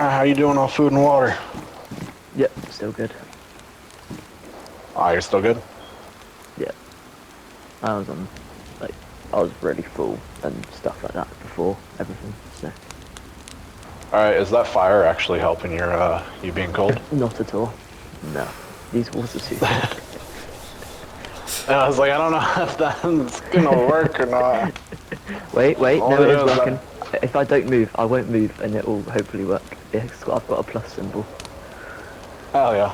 How you doing on food and water? Yep, still good. Ah, you're still good? Yep. I was on, like, I was really full and stuff like that before everything, so. Alright, is that fire actually helping your, you being cold? Not at all. No. These water suits. I was like, I don't know if that's gonna work or not. Wait, All no, it it is is, working. If I don't move, I won't move, and it will hopefully work. I've got a plus symbol. hell yeah.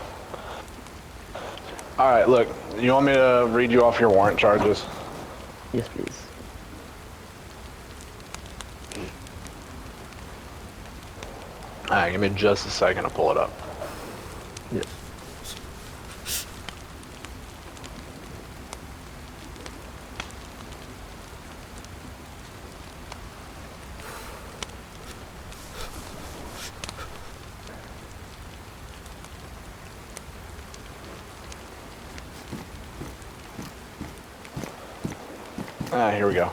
Alright, look, you want me to read you off your warrant charges? Yes, please. Alright, give me just a second to pull it up. Yep. Here we go.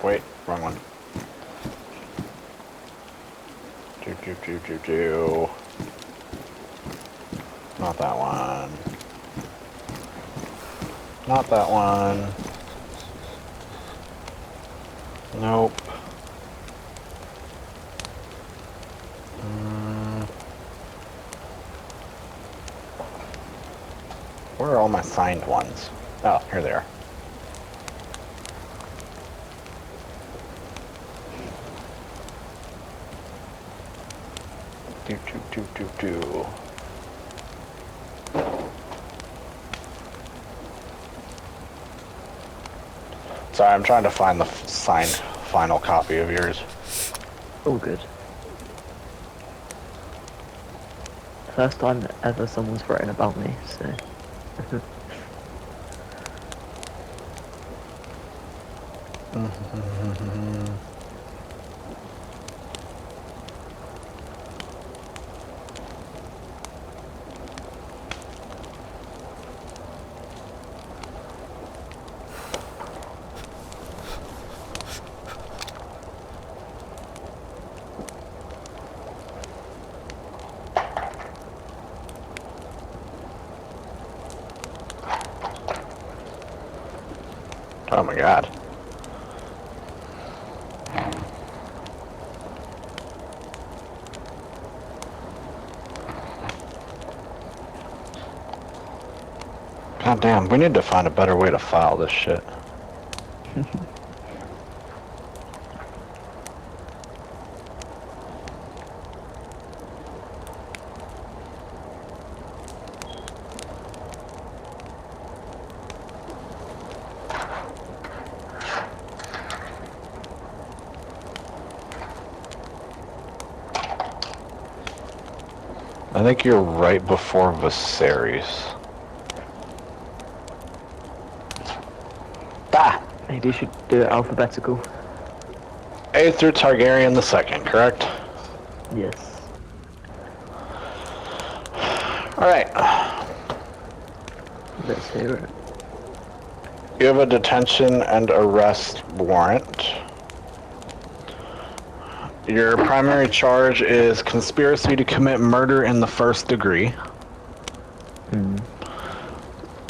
Wait, wrong one. Not that one. Not that one. Nope. Where are all my signed ones? Oh, here they are. Do. Sorry, I'm trying to find the signed final copy of yours. All good. First time ever someone's written about me, so. Oh my god. God damn, we need to find a better way to file this shit. I think you're right before Viserys. Ah! Maybe you should do it alphabetical. Aether Targaryen II, correct? Yes. Alright. Let's hear it. You have a detention and arrest warrant. Your primary charge is conspiracy to commit murder in the first degree.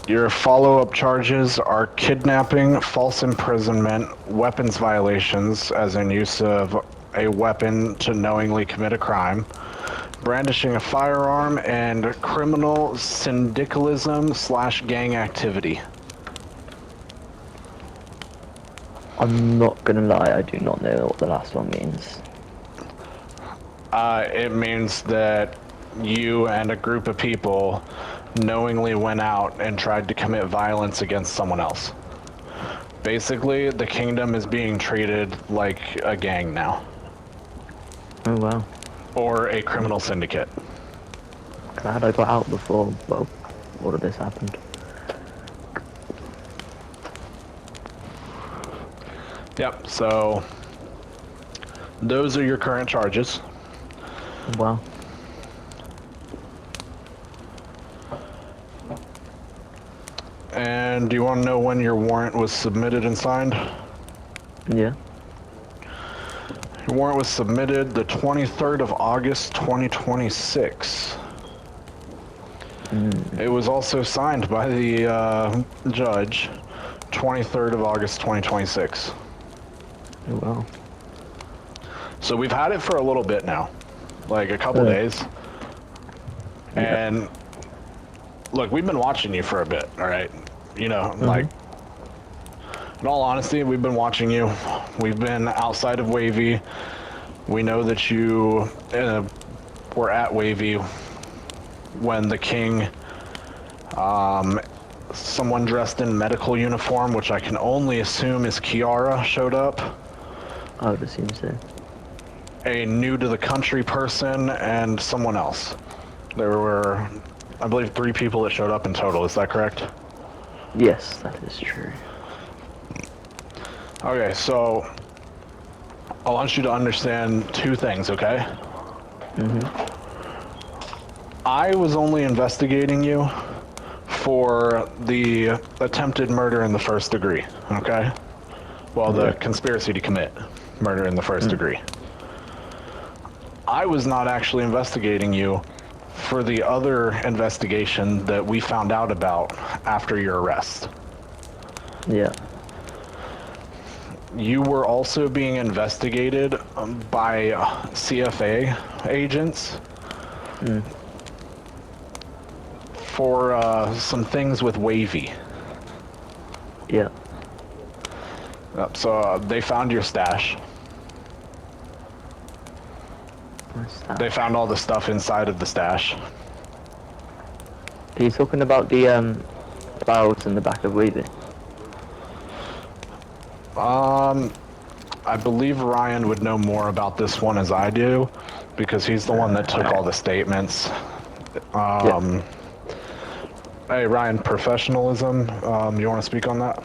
Your follow-up charges are kidnapping, false imprisonment, weapons violations, as in use of a weapon to knowingly commit a crime, brandishing a firearm, and criminal syndicalism/gang activity. I'm not gonna lie, I do not know what the last one means. It means that you and a group of people knowingly went out and tried to commit violence against someone else. Basically, the kingdom is being treated like a gang now. Oh wow. Or a criminal syndicate. Glad I got out before, well, all of this happened. Yep, so those are your current charges. Wow. And do you want to know when your warrant was submitted and signed? Yeah. Your warrant was submitted the 23rd of August, 2026. It was also signed by the judge, 23rd of August, 2026. Oh, wow. So we've had it for a little bit now, like a couple days. Yeah. And look, we've been watching you for a bit, all right? You know, like, in all honesty, we've been watching you. We've been outside of Wavy. We know that you were at Wavy when the king, someone dressed in medical uniform, which I can only assume is Kiara, showed up. I would assume so. A new to the country person and someone else. There were, I believe, 3 people that showed up in total. Is that correct? Yes, that is true. Okay, so I want you to understand 2 things, okay? I was only investigating you for the attempted murder in the first degree, okay? Well, the conspiracy to commit murder in the first degree. I was not actually investigating you for the other investigation that we found out about after your arrest. Yeah. You were also being investigated by CFA agents for some things with Wavy. Yeah. So they found your stash. What's that? They found all the stuff inside of the stash. Are you talking about the barrels in the back of Weavy? I believe Ryan would know more about this one as I do, because he's the one that took all the statements. Hey, Ryan, professionalism, you want to speak on that?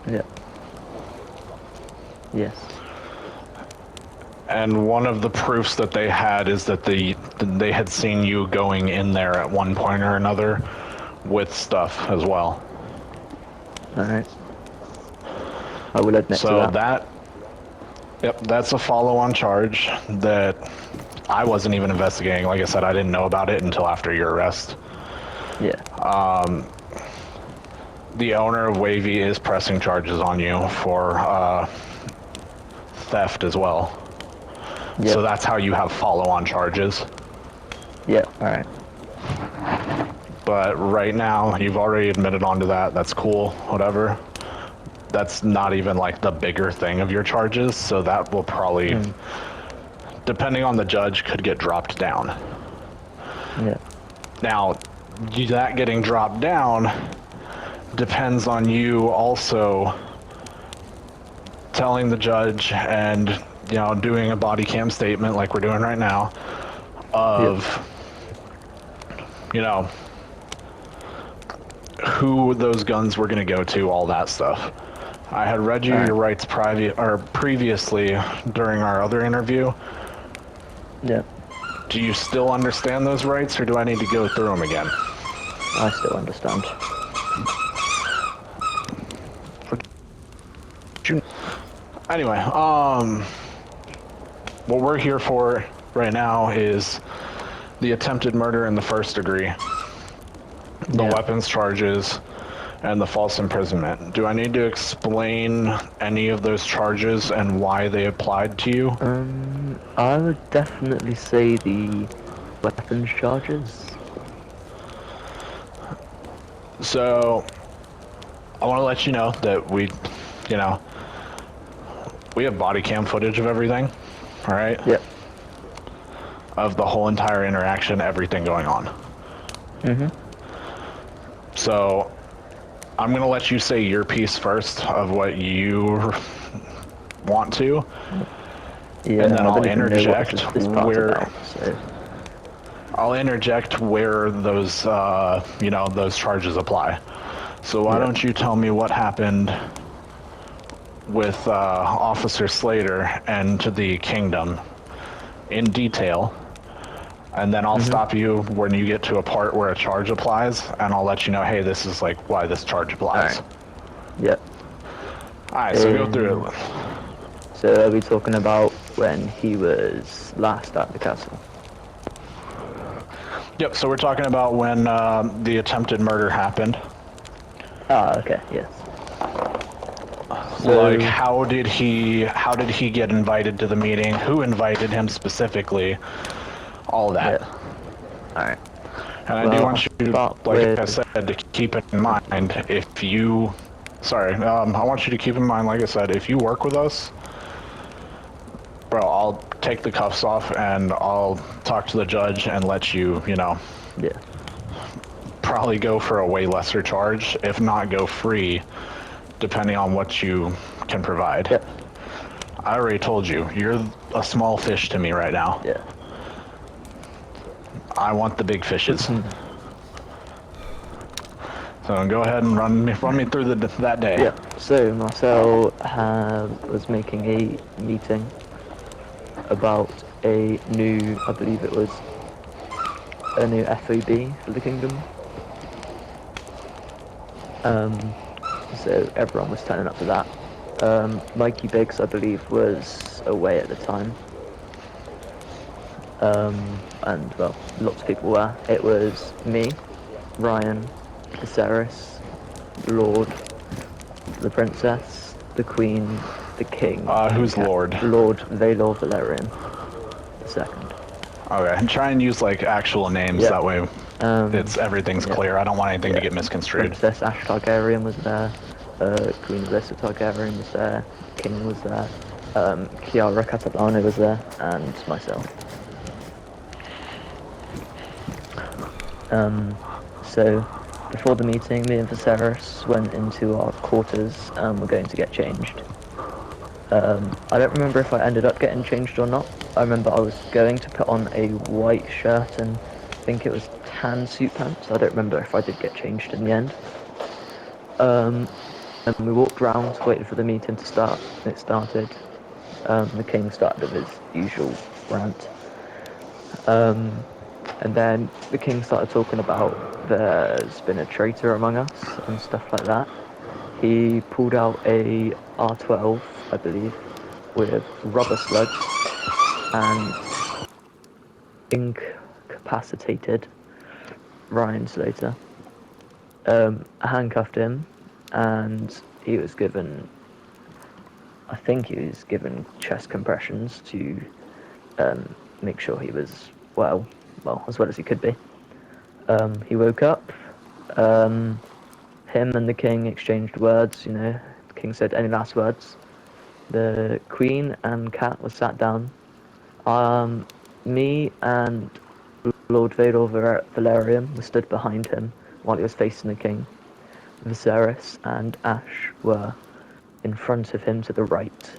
Yeah. Yes. And one of the proofs that they had is that they had seen you going in there at one point or another with stuff as well. Alright. I will admit to So that. that's a follow-on charge that I wasn't even investigating. Like I said, I didn't know about it until after your arrest. Yeah. The owner of Wavy is pressing charges on you for theft as well. Yeah. So that's how you have follow-on charges. Yeah. Alright. But right now, you've already admitted onto that. That's cool, whatever. That's not even like the bigger thing of your charges, so that will probably, depending on the judge, could get dropped down. Yeah. Now, that getting dropped down depends on you also telling the judge and, you know, doing a body cam statement like we're doing right now of, you know, who those guns were going to go to, all that stuff. I had read you your rights previously during our other interview. Yeah. Do you still understand those rights, or do I need to go through them again? I still understand. Anyway, what we're here for right now is the attempted murder in the first degree, the weapons charges, and the false imprisonment. Do I need to explain any of those charges and why they applied to you? I would definitely say the weapons charges. So, I want to let you know that we have body cam footage of everything, all right? Yep. Of the whole entire interaction, everything going on. So, I'm going to let you say your piece first of what you want to, Yeah, and then I'll I don't even know what interject this part's where about, so. I'll interject where those those charges apply. So why don't you tell me what happened with Officer Slater and to the Kingdom in detail, and then I'll stop you when you get to a part where a charge applies, and I'll let you know, hey, this is like why this charge applies. Alright. Yep. Alright, so go through it. So are we talking about when he was last at the castle? Yep, so we're talking about when the attempted murder happened. Ah, okay, yes. So, Like, how did he get invited to the meeting? Who invited him specifically? All that. yeah. Alright. And I do Well, want you to, start like I with... said, to keep in mind if you, sorry, I want you to keep in mind, like I said, if you work with us, bro, I'll take the cuffs off and I'll talk to the judge and let you, you know, Yeah. probably go for a way lesser charge, if not go free, depending on what you can provide. Yep. I already told you, you're a small fish to me right now. Yeah. I want the big fishes. So go ahead and run me through that day. Yeah. So Marcel was making a meeting about a new, I believe it was a new FOB for the kingdom. So everyone was turning up for that. Mikey Biggs, I believe, was away at the time. And well, lots of people were. It was me, Ryan, Viserys, Lord, the Princess, the Queen, the King. Who's Lord? Lord Vaelor Valerian the Second. Okay, and try and use like actual names, Yep. that way everything's clear. I don't want anything to get misconstrued. Princess Ash Targaryen was there. Queen Alyssa Targaryen was there. King was there. Chiara Catalano was there, and myself. So before the meeting, me and Viserys went into our quarters and we're going to get changed. I don't remember if I ended up getting changed or not. I remember I was going to put on a white shirt and I think it was tan suit pants. I don't remember if I did get changed in the end. And we walked round, waited for the meeting to start. It started. The king started with his usual rant. And then the king started talking about there's been a traitor among us and stuff like that. He pulled out a R12, I believe, with rubber slugs and incapacitated Ryan Slater. Handcuffed him, and he was given, I think he was given chest compressions to make sure he was well, as well as he could be. He woke up. Him and the king exchanged words. You know, the king said, "Any last words?" The queen and Cat was sat down. Me and Lord Vaelor Valerian were stood behind him while he was facing the king. Viserys and Ash were in front of him to the right.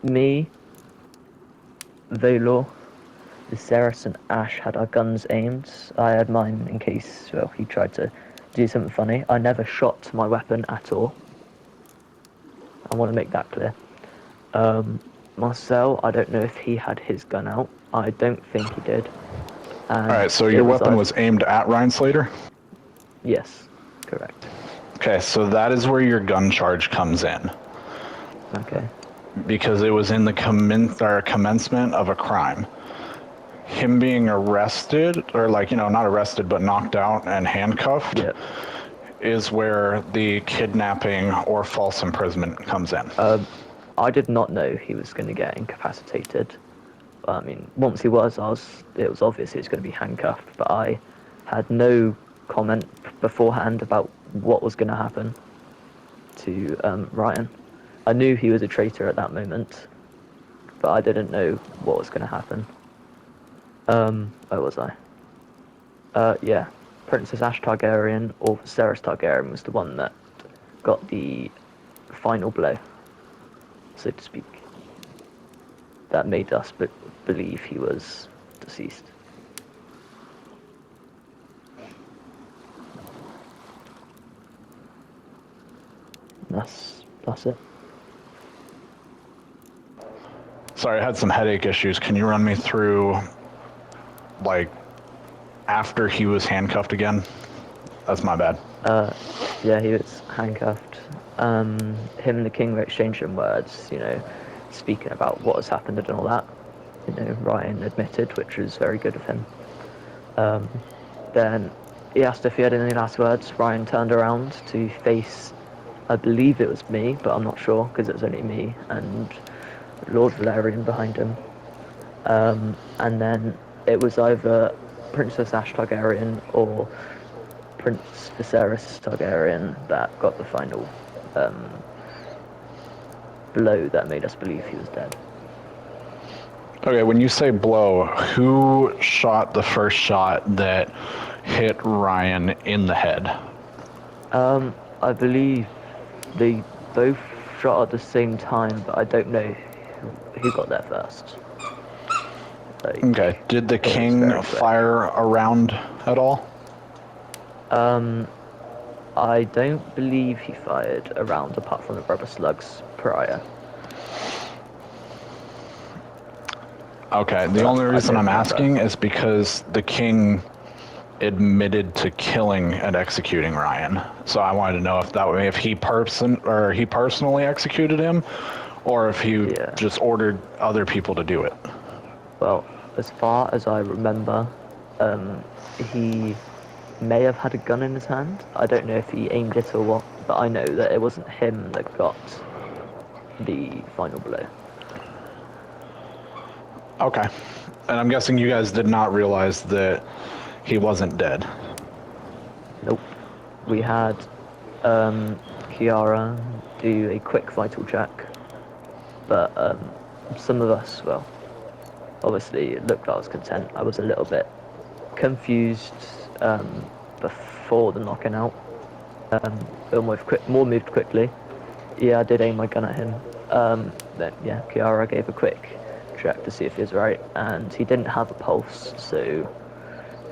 Me, Vaelor, Viserys and Ash had our guns aimed. I had mine in case, well, he tried to do something funny. I never shot my weapon at all. I want to make that clear. Marcel, I don't know if he had his gun out. I don't think he did. And Alright, so your weapon was aimed at Ryan Slater? Yes, correct. Okay, so that is where your gun charge comes in. Okay. Because it was in the commencement of a crime. Him being arrested, or like, you know, not arrested, but knocked out and handcuffed, Yep. is where the kidnapping or false imprisonment comes in. I did not know he was going to get incapacitated. I mean, once he was, it was obvious he was going to be handcuffed, but I had no comment beforehand about what was going to happen to Ryan. I knew he was a traitor at that moment, but I didn't know what was going to happen. Where was I? Yeah, Princess Ash Targaryen or Viserys Targaryen was the one that got the final blow, so to speak. That made us believe he was deceased. That's it. Sorry, I had some headache issues. Can you run me through, like, after he was handcuffed again? That's my bad. Yeah, he was handcuffed. Him and the king were exchanging words, speaking about what has happened and all that. Ryan admitted, which was very good of him. Then he asked if he had any last words. Ryan turned around to face, I believe it was me, but I'm not sure because it was only me and Lord Valerian behind him. And then it was either Princess Ash Targaryen or Prince Viserys Targaryen that got the final blow that made us believe he was dead. Okay, when you say blow, who shot the first shot that hit Ryan in the head? I believe they both shot at the same time, but I don't know who got there first. Okay, did the It was king very quick. fire around at all? I don't believe he fired a round apart from the rubber slugs prior. Okay, the But only I reason don't I'm remember. asking is because the king admitted to killing and executing Ryan. So I wanted to know if he personally executed him, or if he Yeah. just ordered other people to do it. Well, as far as I remember, he may have had a gun in his hand. I don't know if he aimed it or what, but I know that it wasn't him that got the final blow. Okay, and I'm guessing you guys did not realize that he wasn't dead. Nope. We had Kiara do a quick vital check, but some of us, well, obviously it looked like I was content. I was a little bit confused before the knocking out. More moved quickly. Yeah, I did aim my gun at him. Then yeah, Kiara gave a quick check to see if he was right, and he didn't have a pulse, so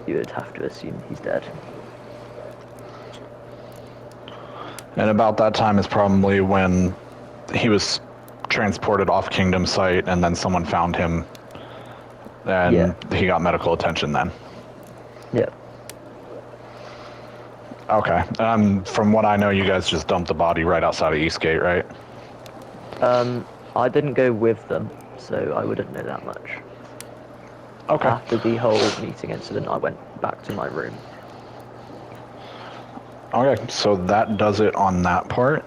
you would have to assume he's dead. And about that time is probably when he was transported off Kingdom site, and then someone found him, and Yeah. he got medical attention then. Yeah. Okay. From what I know, you guys just dumped the body right outside of Eastgate, right? I didn't go with them, so I wouldn't know that much. Okay. After the whole meeting incident, I went back to my room. Okay, so that does it on that part.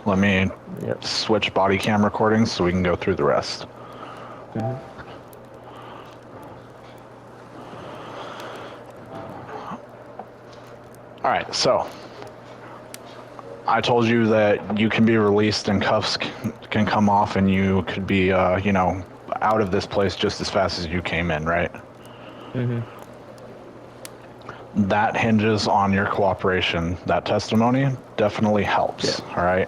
Let me Yep. switch body cam recordings so we can go through the rest. All right, so I told you that you can be released and cuffs can come off, and you could be, out of this place just as fast as you came in, right? That hinges on your cooperation. That testimony definitely helps, Yeah. all right?